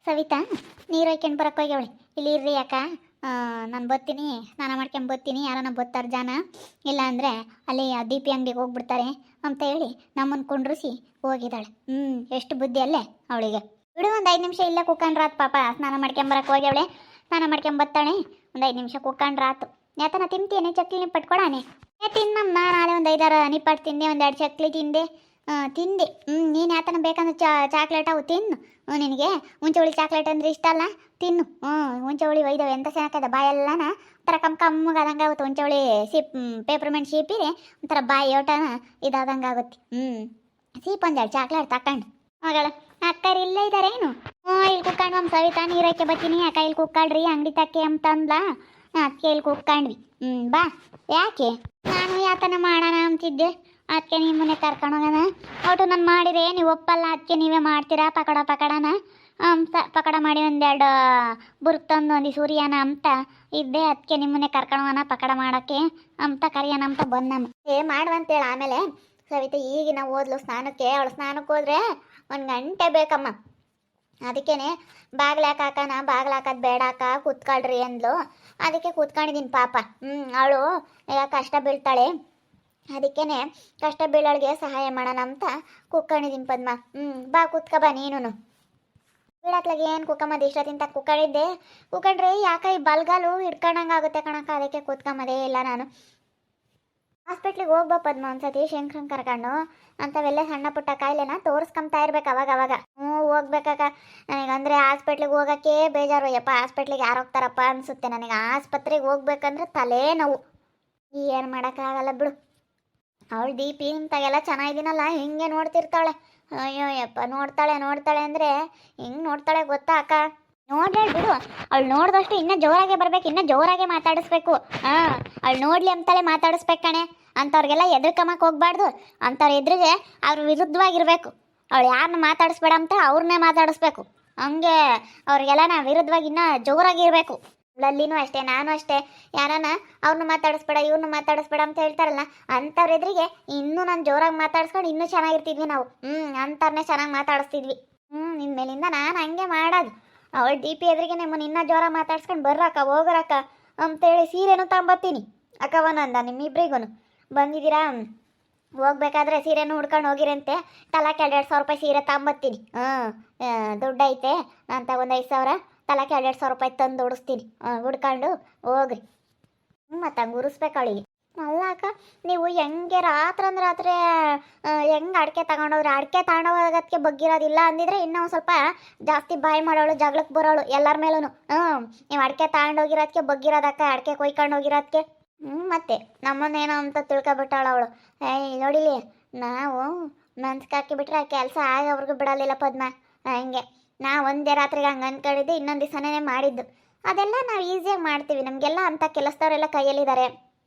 ಸವಿತಾ ನೀರು ಹೊಯ್ಕೊಂಡು ಬರಕ್ಕೆ ಹೋಗ್ಯವಳೆ. ಇಲ್ಲಿ ಇರ್ರಿ ಅಕ್ಕ, ನಾನು ಬರ್ತೀನಿ, ಸ್ನಾನ ಮಾಡ್ಕೊಂಡು ಬರ್ತೀನಿ, ಯಾರನ್ನ ಬರ್ತಾರೆ ಜನ, ಇಲ್ಲ ಅಂದರೆ ಅಲ್ಲಿ ಆ ದೀಪಿ ಅಂಗಡಿಗೆ ಹೋಗ್ಬಿಡ್ತಾರೆ ಅಂತ ಹೇಳಿ ನಮ್ಮನ್ನು ಕುಂಡ್ರಿಸಿ ಹೋಗಿದ್ದಾಳೆ. ಎಷ್ಟು ಬುದ್ಧಿ ಅಲ್ಲೇ ಅವಳಿಗೆ. ಬಿಡು, ಒಂದು 5 ನಿಮಿಷ ಇಲ್ಲೇ ಕುಕ್ಕಂಡ್ರಾತ್ ಪಾಪ. ಸ್ನಾನ ಮಾಡ್ಕೊಂಬರಕ್ಕೆ ಹೋಗ್ಯವಳೆ, ಸ್ನಾನ ಮಾಡ್ಕೊಂಬರ್ತಾಳೆ. ಒಂದು 5 ನಿಮಿಷ ಕುಕ್ಕಂಡ್ರಾತು. ಯಾತನ ತಿಂತೀನಿ ಚಕ್ಲಿ ನಿಪ್ಪಟ್ಟು ಕೊಡಾನೆ. ತಿನ್ನಮ್ಮ, ನಾಳೆ ಒಂದು 5-6 ನಿಪ್ಪಟ್ಟು ತಿಂದೆ, ಒಂದು 2 ಚಕ್ಲಿ ತಿಂದೆ. ತಿಂದೆ. ನೀನು ಯಾತನ ಬೇಕಂದ್ರೆ ಚಾಕ್ಲೇಟ್ ಅವು ತಿನ್ನು. ನಿನಗೆ ಹುಂಚೆ ಹುಳಿ ಚಾಕ್ಲೇಟ್ ಅಂದರೆ ಇಷ್ಟ ಅಲ್ಲ, ತಿನ್ನು. ಹುಂಚೆ ಹುಳಿ ಒಯ್ದವೆ ಎಂತ ಚೆನ್ನಾಗದ ಬಾಯೆಲ್ಲನ ಒಂಥರ ಕಮ್ಮಗೆ ಆದಂಗೆ ಆಗುತ್ತೆ. ಹುಂಚೆ ಹುಳಿ ಪೇಪರ್ಮೆಂಟ್ ಶೀಪಿರಿ ಒಂಥರ ಬಾಯಿ ಓಟನ ಇದಾದಂಗೆ ಆಗುತ್ತೆ. ಸೀಪ್ ಒಂದೆರಡು ಚಾಕ್ಲೇಟ್ ತಕೊಂಡು ಮಗಳ ಅಕ್ಕರು ಇಲ್ಲೇ ಇದ್ದಾರೆ ಏನು? ಇಲ್ಲಿ ಕುಕ್ಕೊಂಡು ನಮ್ಮ ಸವಿತಾ ನೀರಕ್ಕೆ ಬರ್ತೀನಿ ಅಕ್ಕ, ಇಲ್ಲಿ ಕುಕ್ಕಾಳ್ರಿ ಅಂಗಡಿ ತಕ್ಕೆ ಅಂತಂದ್ಲ. ಅದಕ್ಕೆ ಇಲ್ಲಿ ಕುಕ್ಕೊಂಡ್ವಿ. ಬಾ. ಯಾಕೆ? ನಾನು ಯಾತನ ಮಾಡೋಣ ಅಂತಿದ್ದೆ, ಅದಕ್ಕೆ ನಿಮ್ಮನ್ನೇ ಕರ್ಕೊಂಡೋಗೋಣ. ಒಟ್ಟು ನಾನು ಮಾಡಿದ್ರೆ ನೀವು ಒಪ್ಪಲ್ಲ, ಅದಕ್ಕೆ ನೀವೇ ಮಾಡ್ತೀರಾ ಪಕಡನ ಅಂತ ಪಕಡ ಮಾಡಿ 1-2 ಬುರ್ಕ್ ತಂದು ಒಂದು ಸೂರ್ಯನ ಅಂತ ಇದ್ದೆ. ಅದಕ್ಕೆ ನಿಮ್ಮನ್ನೇ ಕರ್ಕೊಂಡೋಗೋಣ ಪಕಡ ಮಾಡೋಕ್ಕೆ ಅಂತ ಕರಿಯೋಣ ಅಂತ ಬಂದಮ್ಮ. ಮಾಡುವಂತೇಳಿ ಆಮೇಲೆ ಸವಿತಾ ಈಗಿನ ಓದ್ಲು ಸ್ನಾನಕ್ಕೆ. ಅವಳು ಸ್ನಾನಕ್ಕೆ ಹೋದ್ರೆ 1 ಗಂಟೆ ಬೇಕಮ್ಮ. ಅದಕ್ಕೇನೆ ಬಾಗ್ಲಾಕ ಹಾಕೋಣ, ಬಾಗ್ಲಾಕೋದು ಬೇಡ ಅಕ್ಕ, ಕೂತ್ಕೊಳ್ರಿ ಅಂದ್ಲು. ಅದಕ್ಕೆ ಕೂತ್ಕೊಂಡಿದ್ದೀನಿ ಪಾಪ. ಅವಳು ಈಗ ಕಷ್ಟ ಬೀಳ್ತಾಳೆ, ಅದಕ್ಕೇನೆ ಕಷ್ಟ ಬೀಳೋಳಿಗೆ ಸಹಾಯ ಮಾಡೋಣ ಅಂತ ಕುಕ್ಕೊಂಡಿದ್ದೀನಿ ಪದ್ಮ. ಬಾ ಕೂತ್ಕ ಬಾ ನೀನು. ಬೀಳತ್ಲಾಗ ಏನು ಕುಕ್ಕಮ್ಮದು ಇಷ್ಟೊತ್ತಿಂತ ಕುಕ್ಕಳಿದ್ದೆ. ಕುಕ್ಕಂಡ್ರೆ ಯಾಕೆ ಈ ಬಲ್ಗಾಲು ಹಿಡ್ಕೊಂಡಂಗೆ ಆಗುತ್ತೆ ಕಣಕ್ಕ, ಅದಕ್ಕೆ ಕೂತ್ಕೊಂಬದೇ ಇಲ್ಲ ನಾನು. ಹಾಸ್ಪಿಟ್ಲಿಗೆ ಹೋಗ್ಬಾ ಪದ್ಮ ಒಂದ್ಸತಿ ಶಂಕರನ್ ಕರ್ಕೊಂಡು. ಅಂಥವೆಲ್ಲ ಸಣ್ಣ ಪುಟ್ಟ ಕಾಯಿಲೆನ ತೋರಿಸ್ಕೊಂತಾ ಇರ್ಬೇಕು ಅವಾಗ. ಹೋಗ್ಬೇಕಾಗ ನನಗಂದರೆ ಹಾಸ್ಪಿಟ್ಲಿಗೆ ಹೋಗೋಕ್ಕೆ ಬೇಜಾರು. ಯಪ್ಪ ಹಾಸ್ಪಿಟ್ಲಿಗೆ ಯಾರು ಹೋಗ್ತಾರಪ್ಪ ಅನಿಸುತ್ತೆ ನನಗೆ. ಆಸ್ಪತ್ರೆಗೆ ಹೋಗ್ಬೇಕಂದ್ರೆ ತಲೆ ನೋವು. ಏನು ಮಾಡೋಕ್ಕಾಗಲ್ಲ ಬಿಡು. ಅವಳು ದೀಪಿ ಇಂತಾಗೆಲ್ಲ ಚೆನ್ನಾಗಿದ್ದೀನಲ್ಲ ಹಿಂಗೆ ನೋಡ್ತಿರ್ತಾಳೆ. ಅಯ್ಯೋ ಯಪ್ಪ, ನೋಡ್ತಾಳೆ ಅಂದರೆ ಹಿಂಗೆ ನೋಡ್ತಾಳೆ ಗೊತ್ತಾ ಅಕ್ಕ? ನೋಡ್ರಿ ಬಿಡು, ಅವಳು ನೋಡಿದಷ್ಟು ಇನ್ನೂ ಜೋರಾಗೆ ಬರ್ಬೇಕು, ಇನ್ನೂ ಜೋರಾಗೆ ಮಾತಾಡಿಸ್ಬೇಕು. ಅವಳು ನೋಡ್ಲಿ ಅಂತಾಳೆ ಮಾತಾಡಿಸ್ಬೇಕು ಕಣೆ. ಅಂಥವ್ರಿಗೆಲ್ಲ ಎದುರ್ಕಮ್ಮಕ್ಕೆ ಹೋಗ್ಬಾರ್ದು. ಅಂಥವ್ರ ಎದುರಿಗೆ ಅವ್ರ ವಿರುದ್ಧವಾಗಿರ್ಬೇಕು. ಅವಳು ಯಾರನ್ನ ಮಾತಾಡಿಸ್ಬೇಡ ಅಂತ ಅವ್ರನ್ನೇ ಮಾತಾಡಿಸ್ಬೇಕು. ಹಂಗೆ ಅವ್ರಿಗೆಲ್ಲ ನಾ ವಿರುದ್ಧವಾಗಿ ಇನ್ನೂ ಜೋರಾಗಿರ್ಬೇಕು. ಅಲ್ಲಿನೂ ಅಷ್ಟೇ, ನಾನು ಅಷ್ಟೇ. ಯಾರನ್ನ ಅವ್ರನ್ನ ಮಾತಾಡಿಸ್ಬೇಡ ಇವ್ರನ್ನ ಮಾತಾಡಿಸ್ಬೇಡ ಅಂತ ಹೇಳ್ತಾರಲ್ಲ, ಅಂಥವ್ರ ಎದುರಿಗೆ ಇನ್ನೂ ನಾನು ಜೋರಾಗಿ ಮಾತಾಡಿಸ್ಕೊಂಡು ಇನ್ನೂ ಚೆನ್ನಾಗಿರ್ತಿದ್ವಿ ನಾವು. ಅಂಥವ್ರನ್ನೇ ಚೆನ್ನಾಗಿ ಮಾತಾಡಿಸ್ತಿದ್ವಿ. ಇನ್ಮೇಲಿಂದ ನಾನು ಹಂಗೆ ಮಾಡೋದು. ಅವಳು ದೀಪಿ ಎದುರಿಗೆ ನಿಮ್ಮನ್ನು ಇನ್ನೂ ಜೋರ ಮಾತಾಡ್ಸ್ಕೊಂಡು ಬರ್ರಕ್ಕ ಹೋಗ್ರಕ್ಕ ಅಂತೇಳಿ ಸೀರೆನೂ ತಗೊಂಬತ್ತೀನಿ ಅಕ್ಕವನಂದ. ನಿಮ್ಮಿಬ್ರಿಗೂ ಬಂದಿದ್ದೀರಾ, ಹೋಗ್ಬೇಕಾದ್ರೆ ಸೀರೆನೂ ಹುಡ್ಕೊಂಡು ಹೋಗಿರಂತೆ. ತಲಾಕೆ 2,500 ರೂಪಾಯಿ ಸೀರೆ ತಗೊಂಬತ್ತೀನಿ. ದುಡ್ಡು ಐತೆ ಅಂತ ಒಂದು 5,000 ತಲಾಕೆ 2,500 ರೂಪಾಯಿ ತಂದು ಉಡಿಸ್ತೀನಿ. ಹುಡ್ಕೊಂಡು ಹೋಗ್ರಿ. ಮತ್ತು ಹಂಗೆ ಉರಿಸ್ಬೇಕು ಅವಳಿಗೆ. ಅಲ್ಲ ಅಕ್ಕ, ನೀವು ಹೆಂಗೆ ರಾತ್ರಿ ಹೆಂಗೆ ಅಡಿಕೆ ತಗೊಂಡೋಗ್ರಿ? ಅಡಿಕೆ ತಗೊಂಡೋಗೋದಕ್ಕೆ ಬಗ್ಗಿರೋದಿಲ್ಲ ಅಂದಿದ್ರೆ ಇನ್ನೂ ಸ್ವಲ್ಪ ಜಾಸ್ತಿ ಬಾಯಿ ಮಾಡೋಳು, ಜಗಳಕ್ಕೆ ಬರೋಳು ಎಲ್ಲರ ಮೇಲೂ. ನೀವು ಅಡಿಕೆ ತಗೊಂಡೋಗಿರೋದಕ್ಕೆ ಬಗ್ಗಿರೋದಕ್ಕ, ಅಡಿಕೆ ಕೊಯ್ಕೊಂಡು ಹೋಗಿರೋದಕ್ಕೆ. ಮತ್ತೆ ನಮ್ಮನ್ನೇನೋ ಅಂತ ತಿಳ್ಕೊಬಿಟ್ಟಾಳು ಅವಳು. ನೋಡಿಲಿ, ನಾವು ಮನ್ಸ್ಕಾಕಿ ಬಿಟ್ರೆ ಕೆಲಸ ಆಗೋವ್ರಿಗೂ ಬಿಡಲಿಲ್ಲ ಪದ್ಮ. ಹಂಗೆ ನಾವು ಒಂದೇ ರಾತ್ರಿಗೆ ಹಂಗೆ ಅಂದ್ಕೊಂಡಿದ್ದು, ಇನ್ನೊಂದು ದಿವಸನೇ ಮಾಡಿದ್ದು. ಅದೆಲ್ಲ ನಾವು ಈಸಿಯಾಗಿ ಮಾಡ್ತೀವಿ. ನಮಗೆಲ್ಲ ಅಂಥ ಕೆಲಸದವರೆಲ್ಲ ಕೈಯಲ್ಲಿದ್ದಾರೆ.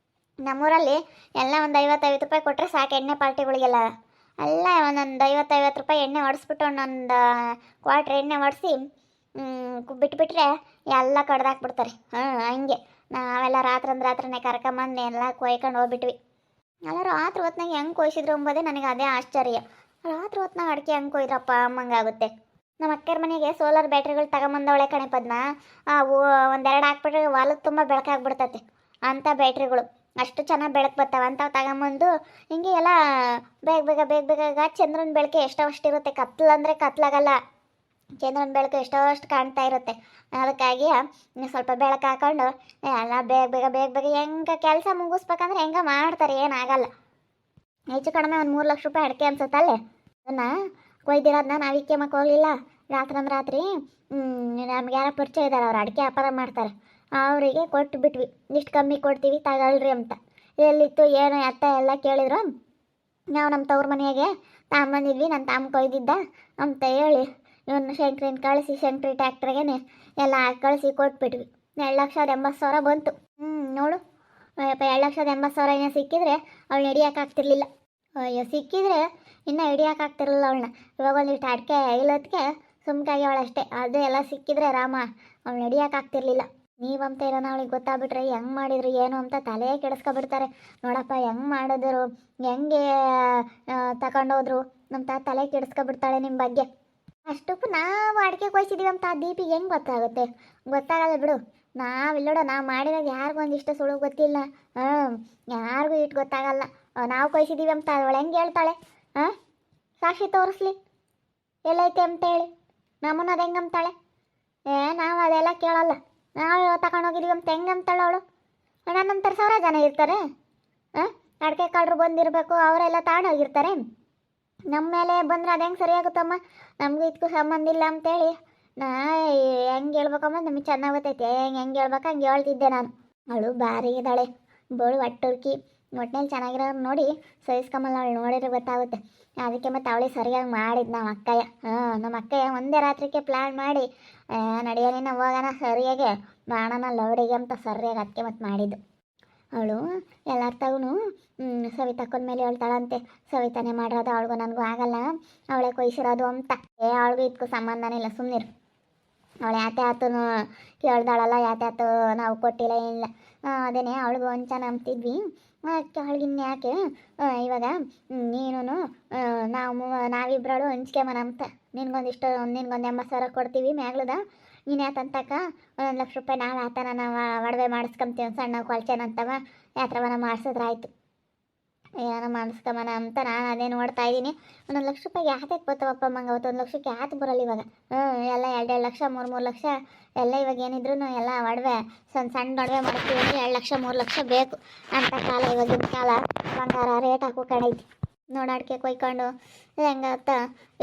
ನಮ್ಮೂರಲ್ಲಿ ಎಲ್ಲ ಒಂದು 50-50 ರೂಪಾಯಿ ಕೊಟ್ಟರೆ ಸಾಕು ಎಣ್ಣೆ ಪಾರ್ಟಿಗಳಿಗೆಲ್ಲ. ಎಲ್ಲ ಒಂದೊಂದು 50-50 ರೂಪಾಯಿ ಎಣ್ಣೆ ಹೊಡೆಸ್ಬಿಟ್ಟು ಒಂದೊಂದು ಕ್ವಾಟ್ರ್ ಎಣ್ಣೆ ಹೊಡೆಸಿ ಬಿಟ್ಬಿಟ್ರೆ ಎಲ್ಲ ಕಡ್ದಾಕ್ಬಿಡ್ತಾರೆ. ಹಂಗೆ ನಾವೆಲ್ಲ ರಾತ್ರಿನೇ ಕರ್ಕೊಂಬಂದು ಎಲ್ಲ ಕೊಯ್ಕೊಂಡು ಹೋಗ್ಬಿಟ್ವಿ. ಎಲ್ಲ ರಾತ್ರಿ ಹೊತ್ನಾಗ ಹೆಂಗೆ ಕೊಯ್ಸಿದ್ರು ಎಂಬುದೇ ನನಗೆ ಅದೇ ಆಶ್ಚರ್ಯ. ರಾತ್ರಿ ಹೊತ್ನಾಗ ಅಡಿಕೆ ಹೆಂಗೆ ಕೊಯ್ದ್ರಪ್ಪ ಅಮ್ಮಂಗಾಗುತ್ತೆ. ನಮ್ಮ ಅಕ್ಕರ ಮನೆಗೆ ಸೋಲಾರ್ ಬ್ಯಾಟ್ರಿಗಳು ತಗೊಂಬಂದವಳೆ ಕಣೆ ಪದ್ಮ. ಅವು 1-2 ಹಾಕ್ಬಿಟ್ರೆ ಹೊಲದ ತುಂಬ ಬೆಳಕಾಗ್ಬಿಡ್ತೈತೆ ಅಂಥ ಬ್ಯಾಟ್ರಿಗಳು. ಅಷ್ಟು ಚೆನ್ನಾಗಿ ಬೆಳಕು ಬರ್ತಾವೆ ಅಂಥವು ತಗೊಂಬಂದು ಹಿಂಗೆ ಎಲ್ಲ ಬೇಗ ಚಂದ್ರನ ಬೆಳಕೆ ಅಷ್ಟಿರುತ್ತೆ. ಕತ್ಲಂದರೆ ಕತ್ಲಾಗಲ್ಲ, ಚಂದ್ರನ ಬೆಳಕು ಅಷ್ಟು ಕಾಣ್ತಾ ಇರುತ್ತೆ. ಅದಕ್ಕಾಗಿ ಸ್ವಲ್ಪ ಬೆಳಕು ಹಾಕೊಂಡು ಎಲ್ಲ ಬೇಗ ಹೆಂಗೆ ಕೆಲಸ ಮುಗಿಸ್ಬೇಕಂದ್ರೆ ಹೆಂಗೆ ಮಾಡ್ತಾರೆ, ಏನಾಗಲ್ಲ. ಹೆಚ್ಚು ಕಡಿಮೆ ಒಂದು 3 ಲಕ್ಷ ರೂಪಾಯಿ ಅಡಿಕೆ ಅನ್ಸುತ್ತಲ್ಲೇ. ಅದನ್ನು ಕೊಯ್ದಿರೋದನ್ನ ನಾವು ಇಕ್ಕೆಮಕ್ಕೆ ಹೋಗಲಿಲ್ಲ. ರಾತ್ರಿ ನಮ್ಗೆ ಯಾರೋ ಪರಿಚಯ ಇದ್ದಾರೆ, ಅವ್ರು ಅಡಿಕೆ ವ್ಯಾಪಾರ ಮಾಡ್ತಾರೆ. ಅವರಿಗೆ ಕೊಟ್ಟು ಬಿಟ್ವಿ, ಇಷ್ಟು ಕಮ್ಮಿ ಕೊಡ್ತೀವಿ ತಗೊಳ್ರಿ ಅಂತ. ಎಲ್ಲಿತ್ತು ಏನು ಅತ್ತ ಎಲ್ಲ ಕೇಳಿದ್ರು. ನಾವು ನಮ್ಮ ತವ್ರ ಮನೆಯಾಗೆ ತಗೊಂಬಂದಿದ್ವಿ, ನನ್ನ ತಾಮ ಕೊಯ್ದಿದ್ದ ಅಂತ ಹೇಳಿ ಇವನು ಶಂಕ್ರಿನ ಕಳಿಸಿ ಶಂಕ್ರಿ ಟ್ಯಾಕ್ಟ್ರಿಗೆ ಎಲ್ಲ ಕಳಿಸಿ ಕೊಟ್ಬಿಟ್ವಿ. 2,80,000 ಬಂತು. ನೋಡು, 2,80,000 ಏನೋ ಸಿಕ್ಕಿದ್ರೆ ಅವಳು ಹಿಡಿಯೋಕ್ಕಾಗ್ತಿರ್ಲಿಲ್ಲ. ಅಯ್ಯೋ, ಸಿಕ್ಕಿದ್ರೆ ಇನ್ನೂ ಹಿಡಿಯೋಕ್ಕಾಗ್ತಿರ್ಲಿಲ್ಲ ಅವಳನ್ನ. ಇವಾಗ ಒಂದಿಷ್ಟು ಅಡಿಕೆ ಇಲ್ಲದಕ್ಕೆ ಸುಮ್ಕಾಗಿ ಅವಳಷ್ಟೇ. ಅದು ಎಲ್ಲ ಸಿಕ್ಕಿದ್ರೆ ರಾಮ ಅವಳು ಹಿಡಿಯೋಕ್ಕಾಗ್ತಿರ್ಲಿಲ್ಲ. ನೀವಂತ ಇರೋನ ಅವಳಿಗೆ ಗೊತ್ತಾಗ್ಬಿಟ್ರೆ ಹೆಂಗೆ ಮಾಡಿದ್ರು ಏನು ಅಂತ ತಲೆ ಕೆಡಿಸ್ಕೊಬಿಡ್ತಾರೆ. ನೋಡಪ್ಪ ಹೆಂಗೆ ಮಾಡಿದ್ರು, ಹೆಂಗೆ ತಗೊಂಡೋದ್ರು ಅಂತ ತಲೆ ಕೆಡಿಸ್ಕೊಬಿಡ್ತಾಳೆ ನಿಮ್ಮ ಬಗ್ಗೆ. ಅಷ್ಟಕ್ಕೂ ನಾವು ಅಡಿಕೆ ಕೊಯ್ಸಿದೀವಿ ಅಂತ ಆ ದೀಪಿಗೆ ಹೆಂಗೆ ಗೊತ್ತಾಗುತ್ತೆ? ಗೊತ್ತಾಗಲ್ಲ ಬಿಡು. ನಾವಿಲ್ಲೋಡ ನಾವು ಮಾಡಿದಾಗ ಯಾರಿಗೂ ಒಂದಿಷ್ಟು ಸುಳು ಗೊತ್ತಿಲ್ಲ. ಹಾಂ, ಯಾರಿಗೂ ಇಟ್ಟು ಗೊತ್ತಾಗಲ್ಲ. ನಾವು ಕೊಯ್ಸಿದೀವಿ ಅಂತ ಅವಳು ಹೆಂಗೆ ಹೇಳ್ತಾಳೆ? ಹಾಂ, ಸಾಕ್ಷಿ ತೋರಿಸ್ಲಿ ಎಲ್ಲೈತೆ ಅಂತ ಹೇಳಿ. ನಮ್ಮನ್ನ ಅದು ಹೆಂಗೆ ಅಂತಾಳೆ? ನಾವು ಅದೆಲ್ಲ ಕೇಳಲ್ಲ. ನಾವು ತಗೊಂಡೋಗಿದೀವಿ ಅಂತ ಹೆಂಗೆ ಅಂತಾಳೆ ಅವಳು? ನನ್ನಂತರ 1,000 ಜನ ಇರ್ತಾರೆ. ಹಾಂ, ಅಡಿಕೆ ಕಾಳರು ಬಂದಿರಬೇಕು, ಅವರೆಲ್ಲ ತಗೊಂಡೋಗಿರ್ತಾರೆ. ನಮ್ಮ ಮೇಲೆ ಬಂದರೆ ಅದು ಹೆಂಗೆ ಸರಿಯಾಗುತ್ತಮ್ಮ? ನಮಗೂ ಇದಕ್ಕೂ ಸಂಬಂಧ ಇಲ್ಲ ಅಂತೇಳಿ ನಾ ಹೆಂಗೆ ಹೇಳ್ಬೇಕಮ್ಮ? ನಮಗೆ ಚೆನ್ನಾಗಿ ಗೊತ್ತೈತೆ ಹೆಂಗೆ ಹೇಳ್ಬೇಕು ಹಂಗೆ ಹೇಳ್ತಿದ್ದೆ ನಾನು. ಅವಳು ಭಾರಿ ಇದ್ದಾಳೆ, ಬೋಳು ಒಟ್ಟುರ್ಕಿ, ಒಟ್ಟಿನಲ್ಲಿ ಚೆನ್ನಾಗಿರೋರು ನೋಡಿ ಸಹಿಸ್ಕೊಂಬಲ್ಲ. ಅವಳು ನೋಡಿದ್ರೆ ಗೊತ್ತಾಗುತ್ತೆ. ಅದಕ್ಕೆ ಮತ್ತು ಅವಳೇ ಸರಿಯಾಗಿ ಮಾಡಿದ್ದು ನಮ್ಮ ಅಕ್ಕಯ್ಯ. ನಮ್ಮ ಅಕ್ಕಯ್ಯ ಒಂದೇ ರಾತ್ರಿಗೆ ಪ್ಲ್ಯಾನ್ ಮಾಡಿ ನಡೆಯೋಣ ಹೋಗೋಣ ಸರಿಯಾಗಿ ಮಾಡೋಣ ಲೌಡಿಗೆ ಅಂತ ಸರಿಯಾಗಿ ಅದಕ್ಕೆ ಮತ್ತು ಮಾಡಿದ್ದು. ಅವಳು ಎಲ್ಲರ ತಗೂ ಸವಿತಕ್ಕನ ಮೇಲೆ ಹೇಳ್ತಾಳಂತೆ, ಸವಿತಾನೇ ಮಾಡಿರೋದು, ಅವಳಿಗೂ ನನಗೂ ಆಗಲ್ಲ, ಅವಳೇ ಕೊಯ್ಸಿರೋದು ಅಂತ. ಅವಳಿಗೂ ಇದಕ್ಕೂ ಸಂಬಂಧನೇ ಇಲ್ಲ, ಸುಮ್ಮನಿರು. ಅವಳು ಯಾತೆ ಆತು ಕೇಳ್ದಾಳಲ್ಲ, ಯಾತೆ ಆತು ನಾವು ಕೊಟ್ಟಿಲ್ಲ ಏನಿಲ್ಲ. ಅದೇನೇ ಅವಳಿಗೂ ಒಂಚ ನಂಬ್ತಿದ್ವಿ. ಅವಳಿಗಿನ್ನ ಯಾಕೆ ಇವಾಗ ನೀನು ನಾವಿಬ್ಬರಳು ಹಂಚ್ಕೆಮನ ಅಂತ. ನಿನ್ಗೊಂದಿಷ್ಟು ನಿನ್ಗೊಂದು 80,000 ಕೊಡ್ತೀವಿ ಮ್ಯಾಗ್ಲದ. ನೀನು ಯಾತಂತಕ್ಕ 1,00,000 ರೂಪಾಯಿ ನಾವು ಆತನ ನಾವು ಒಡವೆ ಮಾಡಿಸ್ಕೊಂತೀವಿ, ಸಣ್ಣ ಕೊಳ್ಚೇನಂತವ ಯಾತ್ರವನ ಮಾಡಿಸಿದ್ರಾಯ್ತು. ಏನೋ ಮಾಡಿಸ್ಕೊಂಬನ ಅಂತ ನಾನು ಅದೇ ನೋಡ್ತಾ ಇದ್ದೀನಿ. 1,00,000 ರೂಪಾಯಿ ಯಾತಕ್ಕೆ ಬರ್ತಾವಪ್ಪ ಮಂಗ? 1,00,000ಕ್ಕೆ ಯಾಕೆ ಬರಲ್ಲ ಇವಾಗ? ಎಲ್ಲ 2-2 ಲಕ್ಷ 3-3 ಲಕ್ಷ ಎಲ್ಲ ಇವಾಗ ಏನಿದ್ರು ಎಲ್ಲ ಒಡವೆ ಸಣ್ಣ ಒಡವೆ ಮಾಡ್ತೀವಿ ಅಂದರೆ 2 ಲಕ್ಷ 3 ಲಕ್ಷ ಬೇಕು ಅಂತ ಕಾಲ ಇವಾಗಿನ ಕಾಲ. ಬಂಗಾರ ರೇಟ್ ಹಾಕೋ ಕಣೈತಿ. ನೋಡಿ ಅಡಿಕೆ ಕೊಯ್ಕೊಂಡು ಹೆಂಗತ್ತ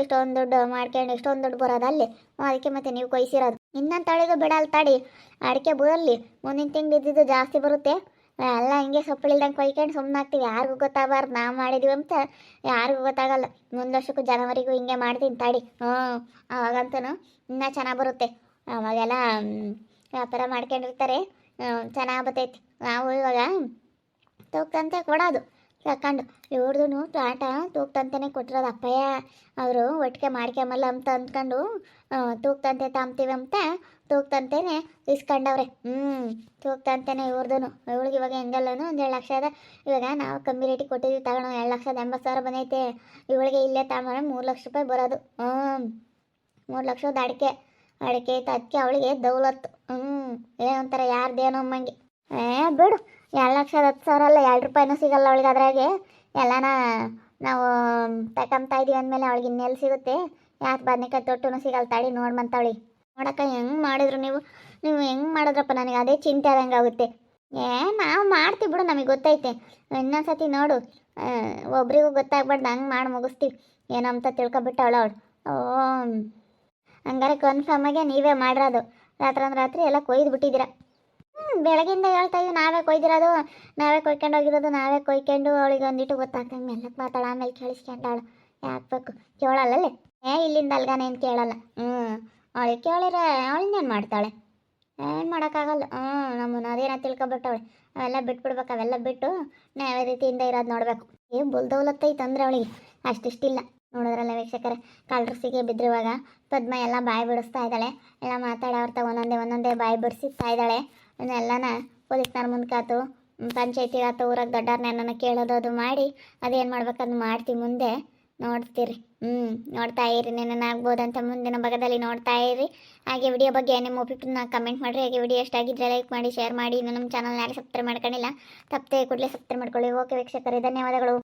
ಇಷ್ಟೊಂದು ದುಡ್ಡು ಮಾಡ್ಕೊಂಡು ಇಷ್ಟೊಂದು ದುಡ್ಡು ಬರೋದು ಅಲ್ಲಿ. ಅದಕ್ಕೆ ಮತ್ತೆ ನೀವು ಕೊಯ್ಸಿರೋದು ಇನ್ನೊಂದು ತಳಿಗೂ ಬಿಡಲ್ಲ ತಡಿ. ಅಡಿಕೆ ಬರಲಿ, ಮುಂದಿನ ತಿಂಗಳು ಇದ್ದಿದ್ದು ಜಾಸ್ತಿ ಬರುತ್ತೆ. ಎಲ್ಲ ಹಿಂಗೆ ಸೊಪ್ಪಳಿಲ್ದಂಗೆ ಕೊಯ್ಕೊಂಡು ಸುಮ್ಮನೆ ಆಗ್ತೀವಿ. ಯಾರಿಗೂ ಗೊತ್ತಾಗಬಾರ್ದು ನಾವು ಮಾಡಿದ್ದೀವಿ ಅಂತ, ಯಾರಿಗೂ ಗೊತ್ತಾಗಲ್ಲ. ಮುಂದೆ ವರ್ಷಕ್ಕೂ ಜನವರಿಗೂ ಹಿಂಗೆ ಮಾಡ್ತೀನಿ ತಡಿ. ಅವಾಗಂತೂ ಇನ್ನೂ ಚೆನ್ನಾಗಿ ಬರುತ್ತೆ. ಅವಾಗೆಲ್ಲ ವ್ಯಾಪಾರ ಮಾಡ್ಕೊಂಡಿರ್ತಾರೆ, ಚೆನ್ನಾಗಿ ಬರ್ತೈತಿ. ನಾವು ಇವಾಗ ತೂಕಂತೆ ಕೊಡೋದು ತಗೊಂಡು ಇವ್ರದ್ದು ಟಾಟ ತೂಕ್ತಂತೆಯೇ ಕೊಟ್ಟಿರೋದು. ಅಪ್ಪಯ್ಯ ಅವರು ಒಟ್ಟಿಗೆ ಮಾಡ್ಕೊಂಬಲ್ಲ ಅಂತ ಅಂದ್ಕೊಂಡು ತೂಕ್ತಂತೆ ತಾಂಬ್ತೀವಿ ಅಂತ ತೂಕ್ತಂತೆಯೇ ಇಸ್ಕೊಂಡವ್ರೆ. ತೂಕ್ತಂತೆಯೇ ಇವ್ರದ್ದು. ಇವಳಿಗೆ ಇವಾಗ ಹೆಂಗಲ್ಲೂ 1,2 ಲಕ್ಷ ಅದ. ಇವಾಗ ನಾವು ಕಮ್ಮಿ ರೇಟಿಗೆ ಕೊಟ್ಟಿದ್ದೀವಿ ತಗೊಳ್ಳೋ. 2,80,000 ಬಂದೈತೆ. ಇವಳಿಗೆ ಇಲ್ಲೇ ತಗೊಂಡ್ರೆ 3 ಲಕ್ಷ ರೂಪಾಯಿ ಬರೋದು. 3 ಲಕ್ಷದ ಅಡಿಕೆ ಐತೆ. ಅದಕ್ಕೆ ಅವಳಿಗೆ ದೌಲತ್ತು. ಏನೊಂಥರ ಯಾರ್ದೇನೋ ಅಮ್ಮಂಗೆ. ಬಿಡು, 2,10,000 ಅಲ್ಲ 2 ರೂಪಾಯಿನೂ ಸಿಗಲ್ಲ ಅವಳಿಗೆ. ಅದ್ರಾಗೆ ಎಲ್ಲನ ನಾವು ತಗೊಂತಾ ಇದೀವಿ ಅಂದಮೇಲೆ ಅವಳಿಗೆ ಇನ್ನೆಲ್ಲಿ ಸಿಗುತ್ತೆ? ಯಾಕೆ ಬದ್ನಿಕಾಯಿ ತೊಟ್ಟೂ ಸಿಗಲ್ಲ ತಡಿ. ನೋಡ್ಮಂತವಳಿಗೆ ನೋಡಕ್ಕ ಹೆಂಗೆ ಮಾಡಿದ್ರು ನೀವು ಹೆಂಗೆ ಮಾಡಿದ್ರಪ್ಪ? ನನಗೆ ಅದೇ ಚಿಂತೆ ಆದಂಗೆ ಆಗುತ್ತೆ. ನಾವು ಮಾಡ್ತೀವಿ ಬಿಡು, ನಮಗೆ ಗೊತ್ತೈತೆ. ಇನ್ನೊಂದ್ಸತಿ ನೋಡು, ಒಬ್ರಿಗೂ ಗೊತ್ತಾಗ್ಬಾರ್ದು ಹಂಗೆ ಮಾಡಿ ಮುಗಿಸ್ತೀವಿ. ಏನೋ ಅಂತ ತಿಳ್ಕೊಬಿಟ್ಟವಳು ಅವಳು. ಹಂಗಾರೆ ಕನ್ಫರ್ಮಾಗೆ ನೀವೇ ಮಾಡಿರೋದು. ರಾತ್ರಿ ಎಲ್ಲ ಕೊಯ್ದು ಬಿಟ್ಟಿದ್ದೀರ. ಬೆಳಗಿಂದ ಹೇಳ್ತಾ ಇದ್ದೀವಿ ನಾವೇ ಕೊಯ್ದಿರೋದು, ನಾವೇ ಕೊಯ್ಕೊಂಡು ಹೋಗಿರೋದು, ನಾವೇ ಕೊಯ್ಕೊಂಡು. ಅವಳಿಗೆ ಒಂದಿಟ್ಟು ಗೊತ್ತಾಗ್ತಂಗೆ ಮೆಲ್ಲಕ್ಕೆ ಮಾತಾಡ. ಆಮೇಲೆ ಕೇಳಿಸ್ಕೊಂಡಾಳು. ಯಾಕಬೇಕು ಕೇಳಲ್ಲಲ್ಲೇ? ಇಲ್ಲಿಂದ ಅಲ್ಗಾನೇನು ಕೇಳಲ್ಲ. ಅವಳಿಗೆ ಕೇಳಿದ್ರೆ ಅವಳಿಂದೇನು ಮಾಡ್ತಾಳೆ? ಏನು ಮಾಡೋಕ್ಕಾಗಲ್ಲ. ನಮ್ಮನ್ನು ಅದೇನೋ ತಿಳ್ಕೊಬಿಟ್ಟವಳೆ. ಅವೆಲ್ಲ ಬಿಟ್ಬಿಡ್ಬೇಕು. ಅವೆಲ್ಲ ಬಿಟ್ಟು ನಾವೇ ರೀತಿಯಿಂದ ಇರೋದು ನೋಡಬೇಕು. ಬುಲ್ದೌಲತ್ತೈತೆ ಅಂದರೆ ಅವಳಿಗೆ ಅಷ್ಟಿಷ್ಟಿಲ್ಲ. ನೋಡಿದ್ರಲ್ಲ ವೀಕ್ಷಕರೇ, ಕಳ್ರಸಿಗೆ ಬಿದ್ದಿರುವಾಗ ಪದ್ಮ ಎಲ್ಲ ಬಾಯಿ ಬಿಡಿಸ್ತಾ ಇದ್ದಾಳೆ. ಎಲ್ಲ ಮಾತಾಡೋರ್ತ ಒಂದೊಂದೇ ಬಾಯಿ ಬಿಡಿಸ್ತಾ ಇದ್ದಾಳೆ. ಇದನ್ನೆಲ್ಲನ ಪೊಲೀಸ್ನವ್ರ ಮುಂದ್ಕಾತು, ಪಂಚಾಯತಿ ಆತು, ಊರಾಗ ದೊಡ್ಡವ್ರನ್ನೆಲ್ಲ ಕೇಳೋದು ಅದು ಮಾಡಿ ಅದೇನು ಮಾಡ್ಬೇಕಂದು ಮಾಡ್ತೀವಿ. ಮುಂದೆ ನೋಡ್ತೀರಿ. ನೋಡ್ತಾ ಇರಿ. ನೆನನಾಗ್ಬೋದಂತ ಮುಂದಿನ ಭಾಗದಲ್ಲಿ ನೋಡ್ತಾ ಇರಿ. ಹಾಗೆ ವಿಡಿಯೋ ಬಗ್ಗೆ ನಿಮ್ಮ ಒಪಿನಿಯನ್ನ ಕಮೆಂಟ್ ಮಾಡಿರಿ. ಹಾಗೆ ವಿಡಿಯೋ ಎಷ್ಟಾಗಿದ್ದರೆ ಲೈಕ್ ಮಾಡಿ, ಶೇರ್ ಮಾಡಿ. ಇನ್ನು ನಮ್ಮ ಚಾನಲ್ ಯಾರು ಸಬ್ಸ್ಕ್ರೈಬ್ ಮಾಡ್ಕೊಂಡಿಲ್ಲ ತಪ್ಪದೆ ಕೂಡಲೇ ಸಬ್ಸ್ಕ್ರೈಬ್ ಮಾಡ್ಕೊಳ್ಳಿ. ಓಕೆ ವೀಕ್ಷಕರೇ, ಧನ್ಯವಾದಗಳು.